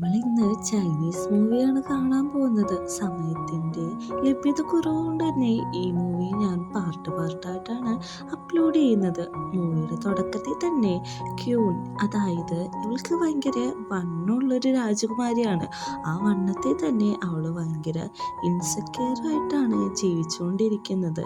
നമ്മളിന്ന് ചൈനീസ് മൂവിയാണ് കാണാൻ പോകുന്നത്. സമയത്തിൻ്റെ ലഭ്യത കുറവുകൊണ്ട് തന്നെ ഈ മൂവി ഞാൻ പാർട്ടായിട്ടാണ് അപ്ലോഡ് ചെയ്യുന്നത്. മൂവിയുടെ തുടക്കത്തിൽ തന്നെ ക്യൂൻ, അതായത് ഇവൾക്ക് ഭയങ്കര വണ്ണമുള്ളൊരു രാജകുമാരിയാണ്. ആ വണ്ണത്തിൽ തന്നെ അവൾ ഭയങ്കര ഇൻസെക്യൂറായിട്ടാണ് ജീവിച്ചുകൊണ്ടിരിക്കുന്നത്.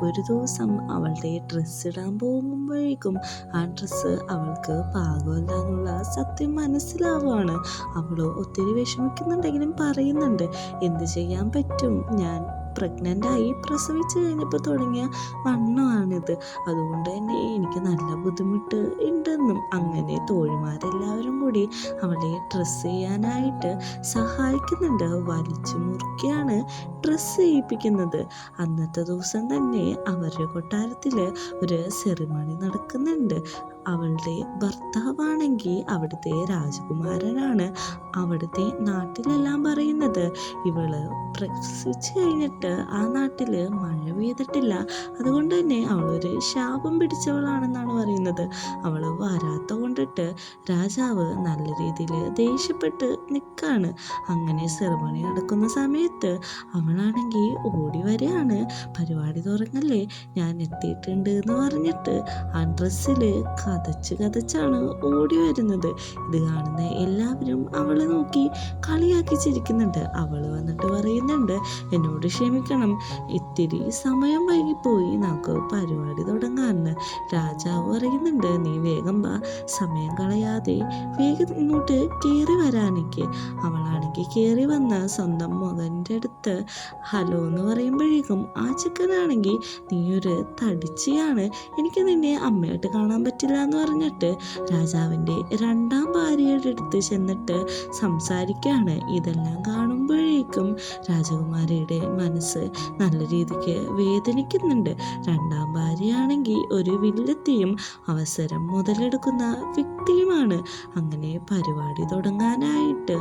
ഒരു ദിവസം അവളുടെ ഡ്രസ്സ് ഇടാൻ പോകുമ്പോഴേക്കും ആ ഡ്രസ്സ് അവൾക്ക് പാകമല്ല എന്നുള്ള സത്യം മനസ്സിലാവുകയാണ്. അവൾ ഒത്തിരി വിഷമിക്കുന്നുണ്ടെങ്കിലും പറയുന്നുണ്ട്, എന്ത് ചെയ്യാൻ പറ്റും, ഞാൻ പ്രഗ്നൻ്റായി പ്രസവിച്ച് കഴിഞ്ഞപ്പോൾ തുടങ്ങിയ വണ്ണമാണിത്, അതുകൊണ്ട് തന്നെ എനിക്ക് നല്ല ബുദ്ധിമുട്ട് ഉണ്ടെന്നും. അങ്ങനെ തോഴിമാരെല്ലാവരും കൂടി അവളെ ഡ്രസ്സ് ചെയ്യാനായിട്ട് സഹായിക്കുന്നുണ്ട്. വലിച്ചു മുറുക്കിയാണ് ഡ്രസ്സ് ചെയ്യിപ്പിക്കുന്നത്. അന്നത്തെ ദിവസം തന്നെ അവരുടെ കൊട്ടാരത്തിൽ ഒരു സെറിമണി നടക്കുന്നുണ്ട്. അവളുടെ ഭർത്താവാണെങ്കിൽ അവിടുത്തെ രാജകുമാരനാണ്. അവിടുത്തെ നാട്ടിലെല്ലാം പറയുന്നത്, ഇവള് പ്രസവിച്ച് കഴിഞ്ഞിട്ട് ആ നാട്ടിൽ മഴ പെയ്തിട്ടില്ല, അതുകൊണ്ട് തന്നെ അവളൊരു ശാപം പിടിച്ചവളാണെന്നാണ് പറയുന്നത്. അവൾ വരാത്ത കൊണ്ടിട്ട് രാജാവ് നല്ല രീതിയിൽ ദേഷ്യപ്പെട്ട് നിൽക്കുകയാണ്. അങ്ങനെ സെറിമണി നടക്കുന്ന സമയത്ത് അവളാണെങ്കിൽ ഓടി വരികയാണ്. പരിപാടി തുറങ്ങല്ലേ, ഞാൻ എത്തിയിട്ടുണ്ട് എന്ന് പറഞ്ഞിട്ട് ആ ഡ്രസ്സിൽ കതച്ചാണ് ഓടി വരുന്നത്. ഇത് കാണുന്ന എല്ലാവരും അവളെ നോക്കി കളിയാക്കി ചിരിക്കുന്നുണ്ട്. അവൾ വന്നിട്ട് പറയുന്നുണ്ട്, എന്നോട് ക്ഷമിക്കണം, ഇത്തിരി സമയം വൈകിപ്പോയി, നമുക്ക് പരിപാടി തുടങ്ങാമെന്ന്. രാജാവ് പറയുന്നുണ്ട്, നീ വേഗം വാ, സമയം കളയാതെ വേഗം ഇങ്ങോട്ട് കയറി വരാനൊക്കെ. അവളാണെങ്കിൽ കയറി വന്ന് സ്വന്തം മകൻ്റെ അടുത്ത് ഹലോ എന്ന് പറയുമ്പോഴേക്കും ആ ചെക്കനാണെങ്കിൽ, നീ ഒരു തടിച്ചിയാണ്, എനിക്ക് നിന്നെ അമ്മയായിട്ട് കാണാൻ പറ്റില്ല എന്ന് പറഞ്ഞിട്ട് രാജാവിൻ്റെ രണ്ടാം ഭാര്യയുടെ അടുത്ത് ചെന്നിട്ട് സംസാരിക്കുകയാണ്. ഇതെല്ലാം കാണുമ്പോഴേക്കും രാജകുമാരിയുടെ മനസ്സ് നല്ല രീതിക്ക് വേദനിക്കുന്നുണ്ട്. രണ്ടാം ഭാര്യയാണെങ്കിൽ ഒരു വില്ലത്തിയും അവസരം മുതലെടുക്കുന്ന വ്യക്തിയുമാണ്. അങ്ങനെ പരിപാടി തുടങ്ങാനായിട്ട്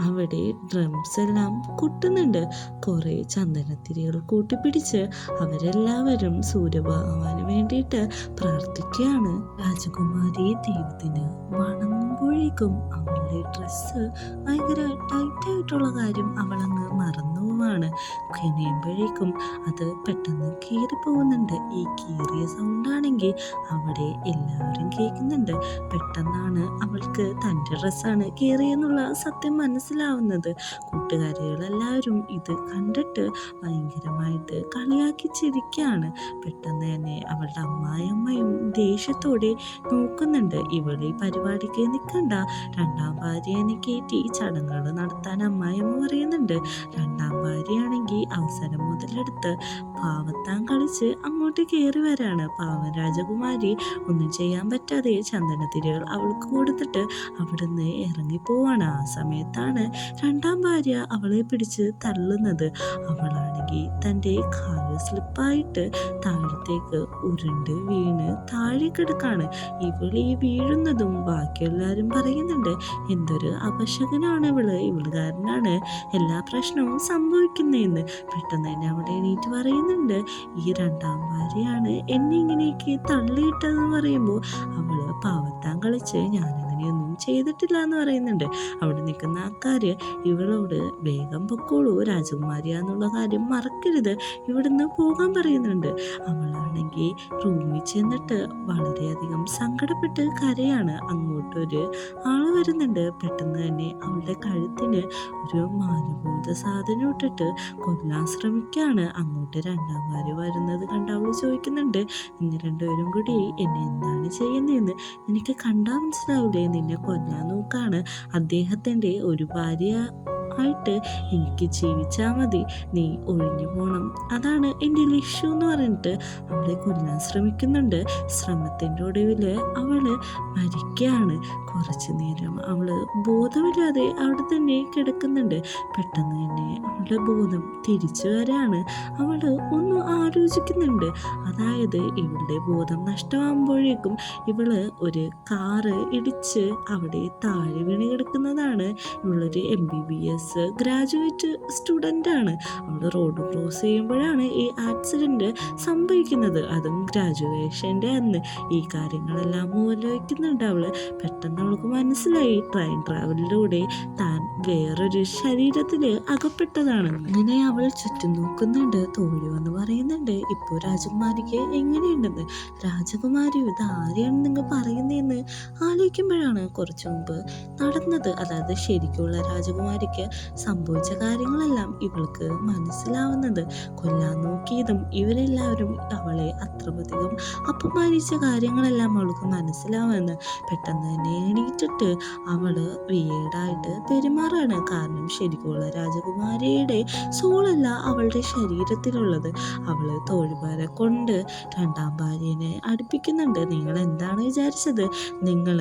അവിടെ ഡ്രംസ് എല്ലാം കൊട്ടുന്നുണ്ട്. കുറേ ചന്ദനത്തിരികൾ കൂട്ടിപ്പിടിച്ച് അവരെല്ലാവരും സൂര്യഭഗവാന് വേണ്ടിയിട്ട് പ്രാർത്ഥിക്കുകയാണ്. രാജകുമാരി ദൈവത്തിന് വണങ്ങുമ്പോഴേക്കും അവളുടെ ഡ്രസ്സ് ഭയങ്കര ടൈറ്റായിട്ടുള്ള കാര്യം അവളങ്ങ് മറന്നു പോവാണ്. കനിയുമ്പോഴേക്കും അത് പെട്ടെന്ന് കീറിപ്പോകുന്നുണ്ട്. ഈ കീറിയ സൗണ്ടാണെങ്കിൽ അവിടെ എല്ലാവരും കേൾക്കുന്നുണ്ട്. പെട്ടെന്നാണ് അവൾക്ക് തൻ്റെ ഡ്രസ്സാണ് കീറിയെന്നുള്ള സത്യം മനസ്സിലാവുന്നത്. കൂട്ടുകാരികളെല്ലാവരും ഇത് കണ്ടിട്ട് ഭയങ്കരമായിട്ട് കളിയാക്കി ചിരിക്കുകയാണ്. പെട്ടെന്ന് തന്നെ അവളുടെ അമ്മായിയമ്മയും ദേഷ്യത്തോടെ നോക്കുന്നുണ്ട്. ഇവളെ ഈ പരിപാടിക്ക് നിൽക്കണ്ട, രണ്ടാം ഭാര്യനെ കയറ്റി ചടങ്ങുകൾ നടത്താൻ അമ്മായിയമ്മ പറയുന്നുണ്ട്. രണ്ടാം ഭാര്യയാണെങ്കിൽ അവസരം മുതലെടുത്ത് പാവത്താൻ കളിച്ച് അങ്ങോട്ട് കയറി വരാണ്. പാവൻ രാജകുമാരി ഒന്നും ചെയ്യാൻ പറ്റാതെ ചന്ദനത്തിരികൾ അവൾക്ക് കൊടുത്തിട്ട് അവിടുന്ന് ഇറങ്ങിപ്പോവാണ്. ആ സമയത്താണ് രണ്ടാം ഭാര്യ അവളെ പിടിച്ച് തള്ളുന്നത്. അവളാണെങ്കിൽ തൻ്റെ കാല് സ്ലിപ്പായിട്ട് താഴത്തേക്ക് ഉരുണ്ട് വീണ് താഴെ കിടക്കാണ്. ഇവളീ വീഴുന്നതും ബാക്കിയെല്ലാവരും പറയുന്നുണ്ട്, എന്തൊരു അപശകനാണ് ഇവള് കാരനാണ് എല്ലാ പ്രശ്നവും സംഭവിക്കുന്നതെന്ന്. പെട്ടെന്ന് തന്നെ അവിടെ എണീറ്റ് പറയുന്നുണ്ട്, ഈ രണ്ടാം ഭാര്യയാണ് എന്നെ ഇങ്ങനെയൊക്കെ തള്ളിയിട്ടതെന്ന് പറയുമ്പോൾ അവള് പാവത്താൻ കളിച്ച് ഞാനങ്ങനെയൊന്നും ചെയ്തിട്ടില്ല എന്ന് പറയുന്നുണ്ട്. അവിടെ നിൽക്കുന്ന ആൾക്കാര് ഇവളോട് വേഗം പൊക്കോളൂ, രാജകുമാരിയാന്നുള്ള കാര്യം മറക്കരുത്, ഇവിടുന്ന് പോകാൻ പറയുന്നുണ്ട്. അവളാണെങ്കിൽ റൂമിൽ ചെന്നിട്ട് വളരെയധികം സങ്കടപ്പെട്ട് കരയാണ്. അങ്ങോട്ടൊരു ആള് വരുന്നുണ്ട്. പെട്ടെന്ന് തന്നെ അവളുടെ കഴുത്തിന് ഒരു മാല പോലത്തെ സാധനം ഇട്ടിട്ട് കൊല്ലാൻ ശ്രമിക്കുകയാണ്. അങ്ങോട്ട് രണ്ടാം ഭാര്യ വരുന്നത് കണ്ട് അവൾ ചോദിക്കുന്നുണ്ട്, നിങ്ങൾ രണ്ടുപേരും കൂടി എന്നെ എന്താണ് ചെയ്യുന്നതെന്ന് നിനക്ക് കണ്ടാൽ മനസ്സിലാവില്ലേ, നിന്നെ കൊല്ലാൻ നോക്കാണ്, അദ്ദേഹത്തിൻ്റെ ഒരു ഭാര്യ ആയിട്ട് എനിക്ക് ജീവിച്ചാൽ മതി, നീ ഒഴിഞ്ഞു പോകണം, അതാണ് എൻ്റെ ലക്ഷ്യം എന്ന് പറഞ്ഞിട്ട് അവളെ കൊല്ലാൻ ശ്രമിക്കുന്നുണ്ട്. ശ്രമത്തിൻ്റെ ഒടുവിൽ അവള് മരിക്കുകയാണ്. കുറച്ചു നേരം അവള് ബോധമില്ലാതെ അവിടെ തന്നെ കിടക്കുന്നുണ്ട്. പെട്ടെന്ന് തന്നെ അവളുടെ ബോധം തിരിച്ചു വരാണ്. അവള് ഒന്ന് ആലോചിക്കുന്നുണ്ട്. അതായത് ഇവളുടെ ബോധം നഷ്ടമാകുമ്പോഴേക്കും ഇവള് ഒരു കാറ് ഇടിച്ച് അവിടെ താഴെ വീണ് കിടക്കുന്നതാണ്. ഇവളൊരു MBBS US ഗ്രാജുവേറ്റ് സ്റ്റുഡൻ്റ് ആണ്. അവൾ റോഡ് ക്രോസ് ചെയ്യുമ്പോഴാണ് ഈ ആക്സിഡൻറ്റ് സംഭവിക്കുന്നത്. അതും ഗ്രാജുവേഷൻ്റെ അന്ന്. ഈ കാര്യങ്ങളെല്ലാം മൂലവയ്ക്കുന്നുണ്ട് അവൾ. പെട്ടെന്ന് അവൾക്ക് മനസ്സിലായി ട്രെയിൻ ട്രാവലിലൂടെ താൻ വേറൊരു ശരീരത്തിൽ അകപ്പെട്ടതാണ്. അങ്ങനെ അവൾ ചുറ്റും നോക്കുന്നുണ്ട്. തോഴി വന്ന് പറയുന്നുണ്ട്, ഇപ്പോൾ രാജകുമാരിക്ക് എങ്ങനെയുണ്ടെന്ന്. രാജകുമാരി ഇത് ആരെയാണ് നിങ്ങൾ പറയുന്നതെന്ന് ആലോചിക്കുമ്പോഴാണ് കുറച്ചു മുമ്പ് നടന്നത്, അതായത് ശരിക്കുള്ള രാജകുമാരിക്ക് സംഭവിച്ച കാര്യങ്ങളെല്ലാം ഇവൾക്ക് മനസ്സിലാവുന്നത്. കൊല്ലാൻ നോക്കിയതും ഇവരെല്ലാവരും അവളെ അത്രയധികം അപമാനിച്ച കാര്യങ്ങളെല്ലാം അവൾക്ക് മനസ്സിലാവുമെന്ന്. പെട്ടെന്ന് തന്നെ എണീറ്റിട്ട് അവള് വിയേഡായിട്ട് പെരുമാറാണ്. കാരണം ശരിക്കുള്ള രാജകുമാരിയുടെ സോളല്ല അവളുടെ ശരീരത്തിലുള്ളത്. അവള് തോഴിമാരെ കൊണ്ട് രണ്ടാം ഭാര്യനെ അടുപ്പിക്കുന്നുണ്ട്. നിങ്ങൾ എന്താണ് വിചാരിച്ചത്? നിങ്ങൾ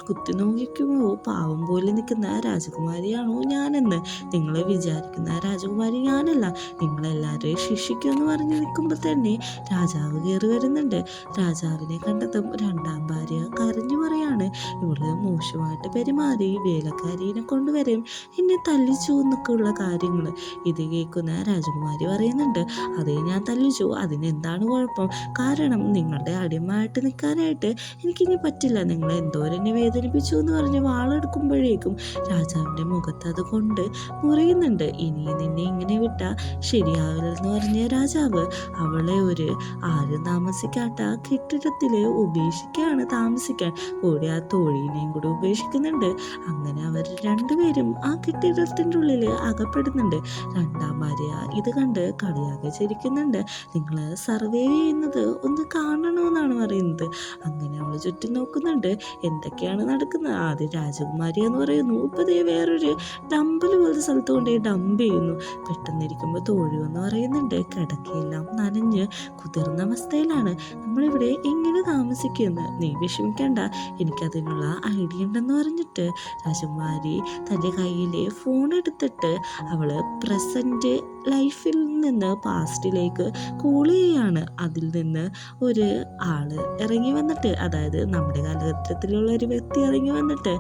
കുത്തി നോക്കിക്കുമ്പോൾ പാവം പോലെ നിൽക്കുന്ന രാജകുമാരിയാണോ ഞാനെന്ന്? നിങ്ങൾ വിചാരിക്കുന്ന രാജകുമാരി ഞാനല്ല. നിങ്ങളെല്ലാവരെയും ശിക്ഷിക്കുമെന്ന് പറഞ്ഞ് നിൽക്കുമ്പോൾ തന്നെ രാജാവ് കയറി വരുന്നുണ്ട്. രാജാവിനെ കണ്ടതും രണ്ടാം ഭാര്യ കരഞ്ഞു പറയാണ്, ഇവള് മോശമായിട്ട് പെരുമാറി, വേലക്കാരിനെ കൊണ്ടുവരും, എന്നെ തല്ലിച്ചു എന്നൊക്കെ ഉള്ള കാര്യങ്ങൾ. ഇത് കേൾക്കുന്ന രാജകുമാരി പറയുന്നുണ്ട്, അതേ ഞാൻ തല്ലിച്ചു, അതിനെന്താണ് കുഴപ്പം? കാരണം നിങ്ങളുടെ അടിമയായിട്ട് നിൽക്കാനായിട്ട് എനിക്കിനി പറ്റില്ല. നിങ്ങൾ എന്തോരെന്നെ വേദനിപ്പിച്ചു എന്ന് പറഞ്ഞ് വാളെടുക്കുമ്പോഴേക്കും രാജാവിൻ്റെ മുഖത്ത് അത് കൊണ്ട് മുറിയുന്നുണ്ട്. ഇനി നിന്നെ ഇങ്ങനെ വിട്ടാൽ ശരിയാവില്ലെന്ന് പറഞ്ഞ രാജാവ് അവളെ ഒരു ആരും താമസിക്കാത്ത കെട്ടിടത്തിൽ ഉപേക്ഷിക്കുകയാണ് താമസിക്കാൻ. കൂടി ആ തോഴീനെയും കൂടി ഉപേക്ഷിക്കുന്നുണ്ട്. അങ്ങനെ അവർ രണ്ടുപേരും ആ കെട്ടിടത്തിൻ്റെ ഉള്ളിൽ അകപ്പെടുന്നുണ്ട്. രണ്ടാം ഭാര്യ ഇത് കണ്ട് കളിയാകെ ചിരിക്കുന്നുണ്ട്. നിങ്ങൾ സർവൈവ് ചെയ്യുന്നത് ഒന്ന് കാണണമെന്നാണ് പറയുന്നത്. അങ്ങനെ അവൾ ചുറ്റും നോക്കുന്നുണ്ട്, എന്തൊക്കെയാണ് നടക്കുന്നത്. ആദ്യം രാജകുമാരി എന്ന് പറയുന്നു, ഇപ്പം വേറൊരു ഡമ്പൽ പോലത്തെ സ്ഥലത്ത് കൊണ്ടുപോയി ഡംപ് ചെയ്യുന്നു. പെട്ടെന്നിരിക്കുമ്പോൾ തോഴി എന്ന് പറയുന്നുണ്ട്, കിടക്കയെല്ലാം നനഞ്ഞ് കുതിർന്ന അവസ്ഥയിലാണ്. നമ്മളിവിടെ എങ്ങനെ താമസിക്കുമെന്ന് നീ വിഷമിക്കണ്ട, എനിക്കതിനുള്ള ഐഡിയ ഉണ്ടെന്ന് പറഞ്ഞിട്ട് രാജകുമാരി തൻ്റെ കയ്യിലെ ഫോൺ എടുത്തിട്ട് അവൾ പ്രസൻറ്റ് ലൈഫിൽ നിന്ന് പാസ്റ്റിലേക്ക് കോൾ ചെയ്യുകയാണ്. അതിൽ നിന്ന് ഒരു ആള് ഇറങ്ങി വന്നിട്ട്, അതായത് നമ്മുടെ കാലഘട്ടത്തിലുള്ള ഒരു വ്യക്തി ഇറങ്ങി വന്നിട്ട്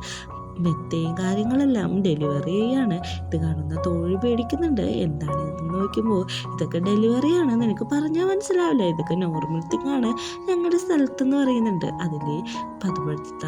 മെത്തയും കാര്യങ്ങളെല്ലാം ഡെലിവറി ചെയ്യാണ്. ഇത് കാണുന്ന തോഴി പേടിക്കുന്നുണ്ട്. എന്താണ് ഇതെന്ന് നോക്കുമ്പോൾ ഇതൊക്കെ ഡെലിവറിയാണ്, നിനക്ക് പറഞ്ഞാൽ മനസ്സിലാവില്ല, ഇതൊക്കെ നോർമൽ തിങ് ആണ് ഞങ്ങളുടെ സ്ഥലത്തെന്ന് പറയുന്നുണ്ട്. അതിൽ പതുപഴുത്ത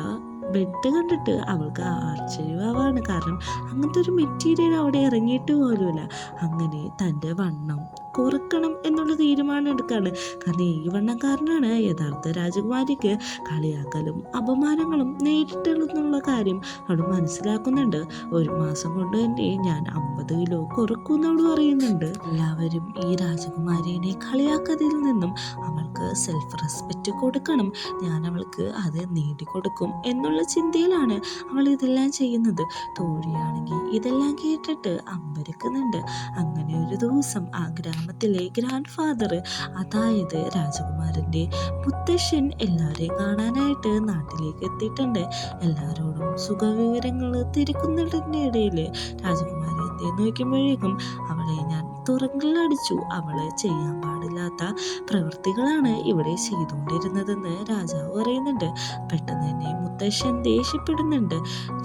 ബെഡ് കണ്ടിട്ട് അവൾക്ക് ആശ്ചര്യമാവാണ്. കാരണം അങ്ങനത്തെ ഒരു മെറ്റീരിയൽ അവിടെ ഇറങ്ങിയിട്ട് പോലുമില്ല. അങ്ങനെ തൻ്റെ വണ്ണം കുറക്കണം എന്നുള്ള തീരുമാനം എടുക്കുകയാണ്. കാരണം ഈ വണ്ണക്കാരനാണ് യഥാർത്ഥ രാജകുമാരിക്ക് കളിയാക്കലും അപമാനങ്ങളും നേരിട്ടുള്ള കാര്യം അവൾ മനസ്സിലാക്കുന്നുണ്ട്. 1 മാസം കൊണ്ട് തന്നെ ഞാൻ 50 കിലോ കുറക്കുമെന്നവൾ പറയുന്നുണ്ട്. എല്ലാവരും ഈ രാജകുമാരിയെ കളിയാക്കതിൽ നിന്നും അവൾക്ക് സെൽഫ് റെസ്പെക്റ്റ് കൊടുക്കണം, ഞാൻ അവൾക്ക് അത് നേടിക്കൊടുക്കും എന്നുള്ള ചിന്തയിലാണ് അവൾ ഇതെല്ലാം ചെയ്യുന്നത്. തോഴിയാണെങ്കിൽ ഇതെല്ലാം കേട്ടിട്ട് അമ്പരക്കുന്നുണ്ട്. അങ്ങനെ ഒരു ദിവസം ആ ഗ്രാമത്തിലെ ഗ്രാൻഡ് ഫാദർ, അതായത് രാജകുമാരൻ്റെ മുത്തശ്ശൻ, എല്ലാവരെയും കാണാനായിട്ട് നാട്ടിലേക്ക് എത്തിയിട്ടുണ്ട്. എല്ലാവരോടും സുഖവിവരങ്ങൾ തിരക്കുന്നതിൻ്റെ ഇടയിൽ രാജകുമാരി എത്തിയെന്ന് നോക്കുമ്പോഴേക്കും അവളെ ഞാൻ തുറങ്കിലടിച്ചു, അവള് ചെയ്യാൻ പാടില്ലാത്ത പ്രവൃത്തികളാണ് ഇവിടെ ചെയ്തുകൊണ്ടിരുന്നതെന്ന് രാജാവ് പറയുന്നുണ്ട്. പെട്ടെന്ന് തന്നെ മുത്തശ്ശൻ ദേഷ്യപ്പെടുന്നുണ്ട്.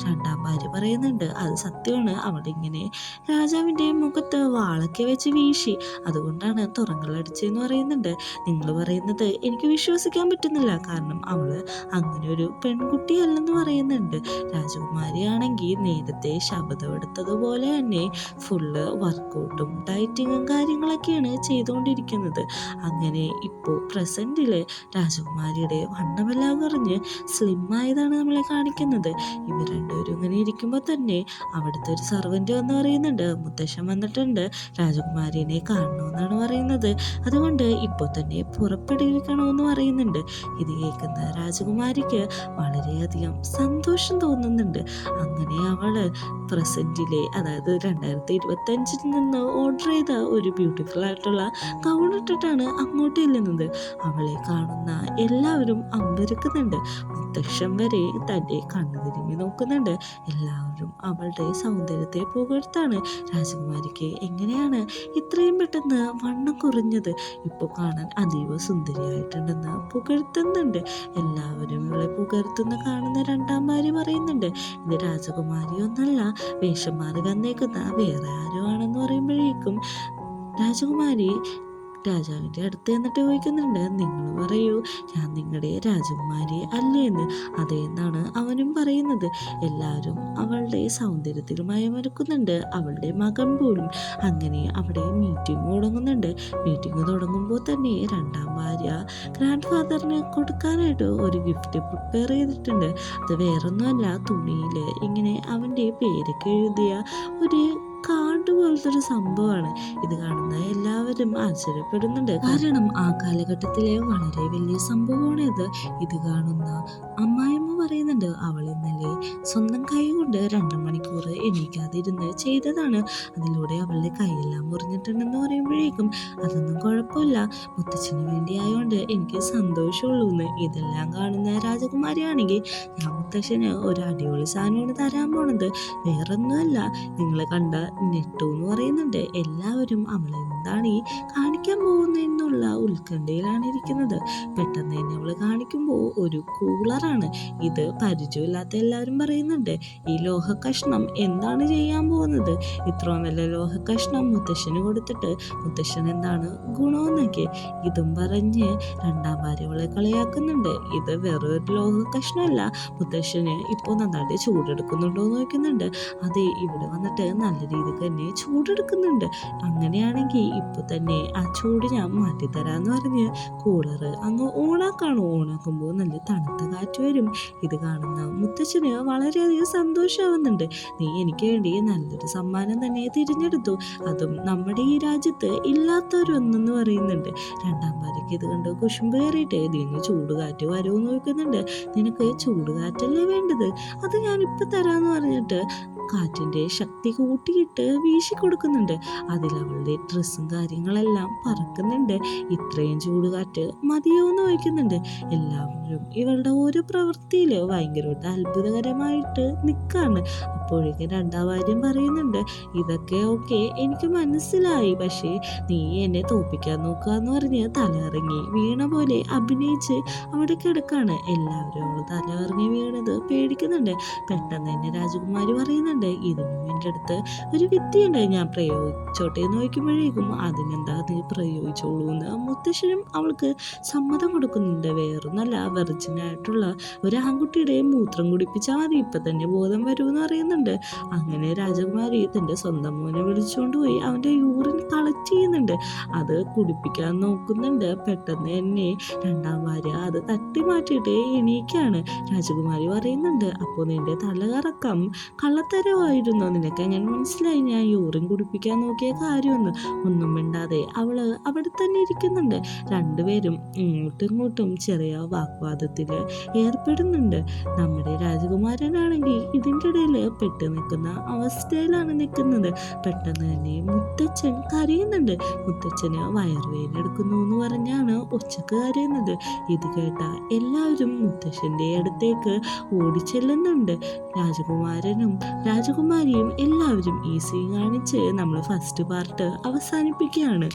രണ്ടാം ഭാര്യ പറയുന്നുണ്ട്, അത് സത്യമാണ്, അവളിങ്ങനെ രാജാവിൻ്റെ മുഖത്ത് വാളൊക്കെ വെച്ച് വീശി, അതുകൊണ്ടാണ് തുറങ്കിലടിച്ചതെന്ന് പറയുന്നുണ്ട്. നിങ്ങൾ പറയുന്നത് എനിക്ക് വിശ്വസിക്കാൻ പറ്റുന്നില്ല, കാരണം അവള് അങ്ങനെ ഒരു പെൺകുട്ടിയല്ലെന്ന് പറയുന്നുണ്ട്. രാജകുമാരിയാണെങ്കിൽ നേരത്തെ ശപഥമെടുത്തതുപോലെ തന്നെ ഫുള്ള് വർക്കൗട്ടും ഡയറ്റിങ്ങും കാര്യങ്ങളൊക്കെയാണ് ചെയ്തുകൊണ്ടിരിക്കുന്നത്. അങ്ങനെ ഇപ്പോൾ പ്രസൻറ്റിൽ രാജകുമാരിയുടെ വണ്ണമെല്ലാം കുറഞ്ഞ് സ്ലിം ആയതാണ് നമ്മളെ കാണിക്കുന്നത്. ഇവർ രണ്ടുപേരും ഇങ്ങനെ ഇരിക്കുമ്പോൾ തന്നെ അവിടുത്തെ ഒരു സർവൻ്റ് വന്ന് പറയുന്നുണ്ട്, മുത്തശ്ശൻ വന്നിട്ടുണ്ട്, രാജകുമാരിനെ കാണണമെന്നാണ് പറയുന്നത്, അതുകൊണ്ട് ഇപ്പോൾ തന്നെ പുറപ്പെടുവിക്കണമെന്ന് പറയുന്നുണ്ട്. ഇത് കേൾക്കുന്ന രാജകുമാരിക്ക് വളരെയധികം സന്തോഷം തോന്നുന്നുണ്ട്. അങ്ങനെ അവൾ പ്രസൻറ്റിലെ, അതായത് 2025 നിന്ന് ഓർഡർ ചെയ്ത ഒരു ബ്യൂട്ടിഫുൾ ആയിട്ടുള്ള ഗൗൺ ഇട്ടിട്ടാണ് അങ്ങോട്ട് ചെല്ലുന്നത്. അവളെ കാണുന്ന എല്ലാവരും അമ്പരക്കുന്നുണ്ട്. മുത്തശ്ശൻ വരെ തൻ്റെ കണ്ണു തിരുമ്മി നോക്കുന്നുണ്ട്. എല്ലാവരും അവളുടെ സൗന്ദര്യത്തെ പുകഴ്ത്താണ്. രാജകുമാരിക്ക് എങ്ങനെയാണ് ഇത്രയും പെട്ടെന്ന് വണ്ണം കുറഞ്ഞത്, ഇപ്പോൾ കാണാൻ അതീവ സുന്ദരിയായിട്ടുണ്ടെന്ന് പുകഴ്ത്തുന്നുണ്ട്. എല്ലാവരും ഇവളെ പുകഴ്ത്തുന്ന കാണുന്ന രണ്ടാം ഭാര്യ പറയുന്നുണ്ട്, ഇത് രാജകുമാരിയൊന്നല്ല, വേഷം മാറി വന്നേക്കുന്ന വേറെ ആരോ ആണെന്ന് പറയുമ്പോഴേക്കും രാജകുമാരി രാജാവിൻ്റെ അടുത്ത് എന്നിട്ട് ചോദിക്കുന്നുണ്ട്, നിങ്ങൾ പറയൂ, ഞാൻ നിങ്ങളുടെ രാജകുമാരി അല്ലേ എന്ന്. അതേ എന്നാണ് അവനും പറയുന്നത്. എല്ലാവരും അവളുടെ സൗന്ദര്യത്തിൽ മയമൊരുക്കുന്നുണ്ട്, അവളുടെ മകൻ പോലും. അങ്ങനെ അവിടെ മീറ്റിംഗ് തുടങ്ങുന്നുണ്ട്. മീറ്റിംഗ് തുടങ്ങുമ്പോൾ തന്നെ രണ്ടാം ഭാര്യ ഗ്രാൻഡ് ഫാദറിന് കൊടുക്കാനായിട്ട് ഒരു ഗിഫ്റ്റ് പ്രിപ്പയർ ചെയ്തിട്ടുണ്ട്. അത് വേറൊന്നുമല്ല, തുണിയിൽ ഇങ്ങനെ അവൻ്റെ പേരൊക്കെ എഴുതിയ ഒരു കാർഡ് പോലത്തെ ഒരു സംഭവമാണ്. ഇത് കാണുന്ന എല്ലാവരും ആശ്ചര്യപ്പെടുന്നുണ്ട്. കാരണം ആ കാലഘട്ടത്തിലെ വളരെ വലിയ സംഭവമാണ് ഇത്. ഇത് കാണുന്ന അമ്മായിമ്മ പറയുന്നുണ്ട്, അവൾ ഇന്നലെ സ്വന്തം കൈ കൊണ്ട് 2 മണിക്കൂർ എണീക്കാതിരുന്ന് ചെയ്തതാണ്. അതിലൂടെ അവളുടെ കൈയെല്ലാം മുറിഞ്ഞിട്ടുണ്ടെന്ന് പറയുമ്പോഴേക്കും അതൊന്നും കുഴപ്പമില്ല, മുത്തച്ഛന് വേണ്ടി ആയതുകൊണ്ട് എനിക്ക് സന്തോഷമുള്ളൂ എന്ന്. ഇതെല്ലാം കാണുന്ന രാജകുമാരിയാണെങ്കിൽ, ഞാൻ മുത്തച്ഛന് ഒരു അടിപൊളി സാധനമാണ് തരാൻ പോണത്, വേറൊന്നുമല്ല, നിങ്ങൾ കണ്ട നെട്ടു എന്ന് പറയുന്നുണ്ട്. എല്ലാവരും അവളെ എന്താണ് ഈ കാണിക്കാൻ പോകുന്നതെന്നുള്ള ഉത്കണ്ഠയിലാണ് ഇരിക്കുന്നത്. പെട്ടെന്ന് തന്നെ അവള് കാണിക്കുമ്പോൾ ഒരു കൂളറാണ്. ഇത് പരിചയമില്ലാത്ത എല്ലാവരും പറയുന്നുണ്ട്, ഈ ലോഹ കഷ്ണം എന്താണ് ചെയ്യാൻ പോകുന്നത്, ഇത്രയും വലിയ ലോഹ കഷ്ണം മുത്തശ്ശന് കൊടുത്തിട്ട് മുത്തശ്ശൻ എന്താണ് ഗുണമെന്നൊക്കെ. ഇതും പറഞ്ഞ് രണ്ടാം ഭാര്യ അവളെ കളിയാക്കുന്നുണ്ട്. ഇത് വേറൊരു ലോഹ കഷ്ണമല്ല, മുത്തശ്ശന് ഇപ്പോൾ നന്നായിട്ട് ചൂടെടുക്കുന്നുണ്ടോ എന്ന് നോക്കുന്നുണ്ട്. അതെ, ഇവിടെ വന്നിട്ട് നല്ല രീതിക്ക് തന്നെ ചൂടെടുക്കുന്നുണ്ട്, അങ്ങനെയാണെങ്കിൽ ഇപ്പൊ തന്നെ ആ ചൂട് ഞാൻ മാറ്റിത്തരാന്ന് പറഞ്ഞ് കൂളർ അങ്ങ് ഓണാക്കാണ്. ഓണാക്കുമ്പോൾ നല്ല തണുത്ത കാറ്റ് വരും. ഇത് കാണുന്ന മുത്തച്ഛന് വളരെയധികം സന്തോഷമാവുന്നുണ്ട്. നീ എനിക്ക് വേണ്ടി നല്ലൊരു സമ്മാനം തന്നെ തിരഞ്ഞെടുത്തു, അതും നമ്മുടെ ഈ രാജ്യത്ത് ഇല്ലാത്തൊരൊന്നെന്ന് പറയുന്നുണ്ട്. രണ്ടാം ഭാര്യയ്ക്ക് ഇത് കണ്ട് കുശുമ്പ് കയറിയിട്ട്, ഇതിന് ചൂടുകാറ്റ് വരുമെന്ന് നോക്കുന്നുണ്ട്. നിനക്ക് ചൂടുകാറ്റല്ലേ വേണ്ടത്, അത് ഞാനിപ്പോൾ തരാമെന്ന് പറഞ്ഞിട്ട് കാറ്റിൻ്റെ ശക്തി കൂട്ടിയിട്ട് വീശി കൊടുക്കുന്നുണ്ട്. അതിൽ അവളുടെ ഡ്രസ്സും കാര്യങ്ങളെല്ലാം പറക്കുന്നുണ്ട്. ഇത്രയും ചൂടുകാറ്റ് മതിയോ എന്ന് ചോദിക്കുന്നുണ്ട്. എല്ലാവരും ഇവളുടെ ഓരോ പ്രവൃത്തിയിൽ ഭയങ്കരമായിട്ട് അത്ഭുതകരമായിട്ട് നിൽക്കാണ്. അപ്പോഴേക്കും രണ്ടാം ഭാര്യം പറയുന്നുണ്ട്, ഇതൊക്കെ ഓക്കെ, എനിക്ക് മനസ്സിലായി, പക്ഷേ നീ എന്നെ തോപ്പിക്കാൻ നോക്കുക എന്ന് പറഞ്ഞ് തലയിറങ്ങി വീണ പോലെ അഭിനയിച്ച് അവിടെ കിടക്കാണ്. എല്ലാവരും അവൾ തലയിറങ്ങി വീണത് പേടിക്കുന്നുണ്ട്. പെട്ടെന്ന് തന്നെ രാജകുമാരി പറയുന്നുണ്ട്, ഇതിനും എൻ്റെ അടുത്ത് ഒരു വിദ്യയുണ്ട്, ഞാൻ പ്രയോഗിച്ചോട്ടെ എന്ന് ചോദിക്കുമ്പോഴേക്കും അതിനെന്താ നീ പ്രയോഗിച്ചോളൂ എന്ന് മുത്തശ്ശനും അവൾക്ക് സമ്മതം കൊടുക്കുന്നുണ്ട്. വേറൊന്നല്ല, വെർജിനായിട്ടുള്ള ഒരു ആൺകുട്ടിയുടെ മൂത്രം കുടിപ്പിച്ചാൽ മതി, ഇപ്പം തന്നെ ബോധം വരുമെന്ന് പറയുന്നുണ്ട്. അങ്ങനെ രാജകുമാരി തൻ്റെ സ്വന്തം മോനെ വിളിച്ചുകൊണ്ട് പോയി അവൻ്റെ യൂറിൻ കളക്ട് ചെയ്യുന്നുണ്ട്. അത് കുടിപ്പിക്കാൻ നോക്കുന്നുണ്ട്. പെട്ടെന്ന് തന്നെ രണ്ടാം ഭാര്യ അത് തട്ടി മാറ്റിയിട്ട് എണീക്കാണ്. രാജകുമാരി പറയുന്നുണ്ട്, അപ്പോൾ നിന്റെ തലകറക്കം കള്ളത്തരമായിരുന്നോ, നിനക്ക് എങ്ങനെ മനസ്സിലായി ഞാൻ യൂറിൻ കുടിപ്പിക്കാൻ നോക്കിയ കാര്യമൊന്ന്. ഒന്നും മിണ്ടാതെ അവള് അവിടെ തന്നെ ഇരിക്കുന്നുണ്ട്. രണ്ടുപേരും ഇങ്ങോട്ടും ഇങ്ങോട്ടും ചെറിയ വാഗ്വാദത്തിൽ ഏർപ്പെടുന്നുണ്ട്. നമ്മുടെ രാജകുമാരനാണെങ്കിൽ ഇതിൻ്റെ ഇടയിൽ പെട്ടു നിൽക്കുന്ന അവസ്ഥയിലാണ് നിൽക്കുന്നത്. പെട്ടെന്ന് തന്നെ മുത്തച്ഛൻ കരയുന്നുണ്ട്. മുത്തച്ഛന് വയറുവേദന എടുക്കുന്നു എന്ന് പറഞ്ഞാണ് ഒച്ചക്ക് കരയുന്നത്. ഇത് കേട്ട എല്ലാവരും മുത്തശ്ശൻ്റെ അടുത്തേക്ക് ഓടിച്ചെല്ലുന്നുണ്ട്. രാജകുമാരനും രാജകുമാരിയും എല്ലാവരും ഈ സീൻ കാണിച്ച് നമ്മൾ ഫസ്റ്റ് പാർട്ട് അവസാനിപ്പിക്കുകയാണ്.